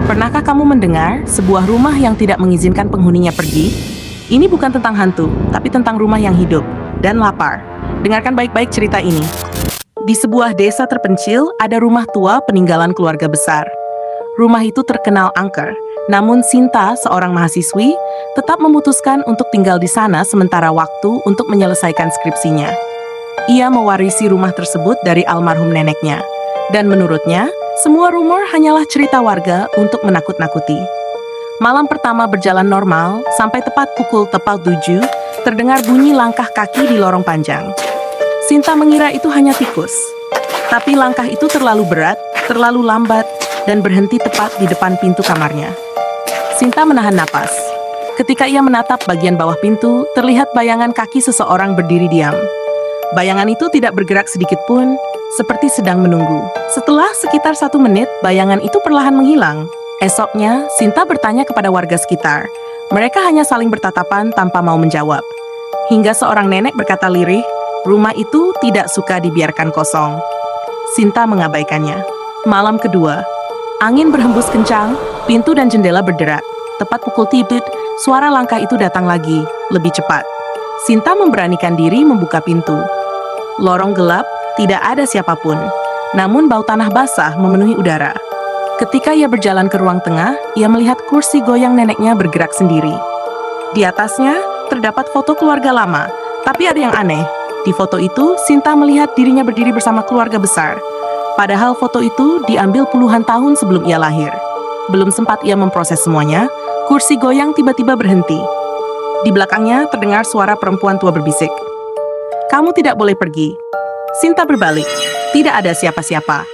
Pernahkah kamu mendengar sebuah rumah yang tidak mengizinkan penghuninya pergi? Ini bukan tentang hantu, tapi tentang rumah yang hidup dan lapar. Dengarkan baik-baik cerita ini. Di sebuah desa terpencil, ada rumah tua peninggalan keluarga besar. Rumah itu terkenal angker, namun Sinta, seorang mahasiswi, tetap memutuskan untuk tinggal di sana sementara waktu untuk menyelesaikan skripsinya. Ia mewarisi rumah tersebut dari almarhum neneknya, dan menurutnya, semua rumor hanyalah cerita warga untuk menakut-nakuti. Malam pertama berjalan normal, sampai tepat pukul 7, terdengar bunyi langkah kaki di lorong panjang. Sinta mengira itu hanya tikus. Tapi langkah itu terlalu berat, terlalu lambat, dan berhenti tepat di depan pintu kamarnya. Sinta menahan napas. Ketika ia menatap bagian bawah pintu, terlihat bayangan kaki seseorang berdiri diam. Bayangan itu tidak bergerak sedikit pun, seperti sedang menunggu. Setelah sekitar 1 menit, bayangan itu perlahan menghilang. Esoknya, Sinta bertanya kepada warga sekitar. Mereka hanya saling bertatapan tanpa mau menjawab. Hingga seorang nenek berkata lirih, rumah itu tidak suka dibiarkan kosong. Sinta mengabaikannya. Malam kedua, angin berhembus kencang, pintu dan jendela berderak. Tepat pukul 3, suara langkah itu datang lagi, lebih cepat. Sinta memberanikan diri membuka pintu. Lorong gelap, tidak ada siapapun. Namun bau tanah basah memenuhi udara. Ketika ia berjalan ke ruang tengah, ia melihat kursi goyang neneknya bergerak sendiri. Di atasnya, terdapat foto keluarga lama. Tapi ada yang aneh. Di foto itu, Sinta melihat dirinya berdiri bersama keluarga besar. Padahal foto itu diambil puluhan tahun sebelum ia lahir. Belum sempat ia memproses semuanya, kursi goyang tiba-tiba berhenti. Di belakangnya terdengar suara perempuan tua berbisik. "Kamu tidak boleh pergi." Sinta berbalik. Tidak ada siapa-siapa.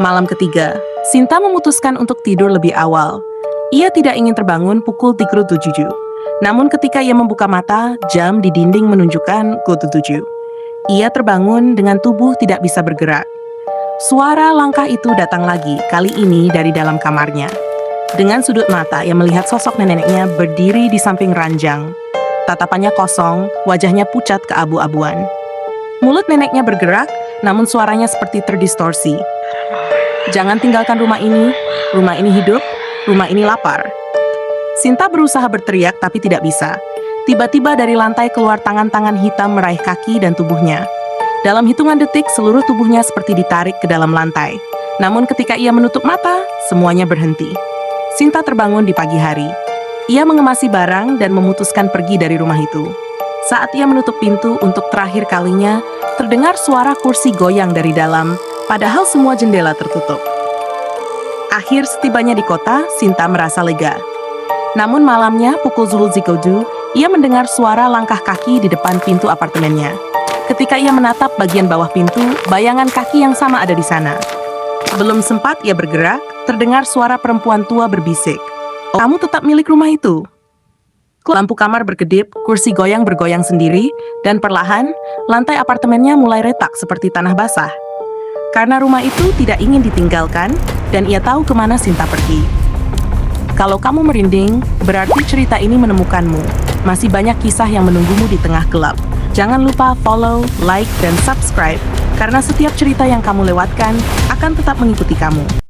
Malam ketiga, Sinta memutuskan untuk tidur lebih awal. Ia tidak ingin terbangun pukul 3.07. Namun ketika ia membuka mata, jam di dinding menunjukkan pukul 7. Ia terbangun dengan tubuh tidak bisa bergerak. Suara langkah itu datang lagi, kali ini dari dalam kamarnya. Dengan sudut mata, ia melihat sosok neneknya berdiri di samping ranjang. Tatapannya kosong, wajahnya pucat keabu-abuan. Mulut neneknya bergerak, namun suaranya seperti terdistorsi. "Jangan tinggalkan rumah ini hidup, rumah ini lapar." Sinta berusaha berteriak tapi tidak bisa. Tiba-tiba dari lantai keluar tangan-tangan hitam meraih kaki dan tubuhnya. Dalam hitungan detik, seluruh tubuhnya seperti ditarik ke dalam lantai. Namun ketika ia menutup mata, semuanya berhenti. Sinta terbangun di pagi hari. Ia mengemasi barang dan memutuskan pergi dari rumah itu. Saat ia menutup pintu untuk terakhir kalinya, terdengar suara kursi goyang dari dalam, padahal semua jendela tertutup. Akhir setibanya di kota, Sinta merasa lega. Namun malamnya, pukul Zulzikodu, ia mendengar suara langkah kaki di depan pintu apartemennya. Ketika ia menatap bagian bawah pintu, bayangan kaki yang sama ada di sana. Belum sempat ia bergerak, terdengar suara perempuan tua berbisik. "Kamu tetap milik rumah itu?" Lampu kamar berkedip, kursi goyang bergoyang sendiri, dan perlahan, lantai apartemennya mulai retak seperti tanah basah. Karena rumah itu tidak ingin ditinggalkan, dan ia tahu kemana Sinta pergi. Kalau kamu merinding, berarti cerita ini menemukanmu. Masih banyak kisah yang menunggumu di tengah gelap. Jangan lupa follow, like, dan subscribe, karena setiap cerita yang kamu lewatkan akan tetap mengikuti kamu.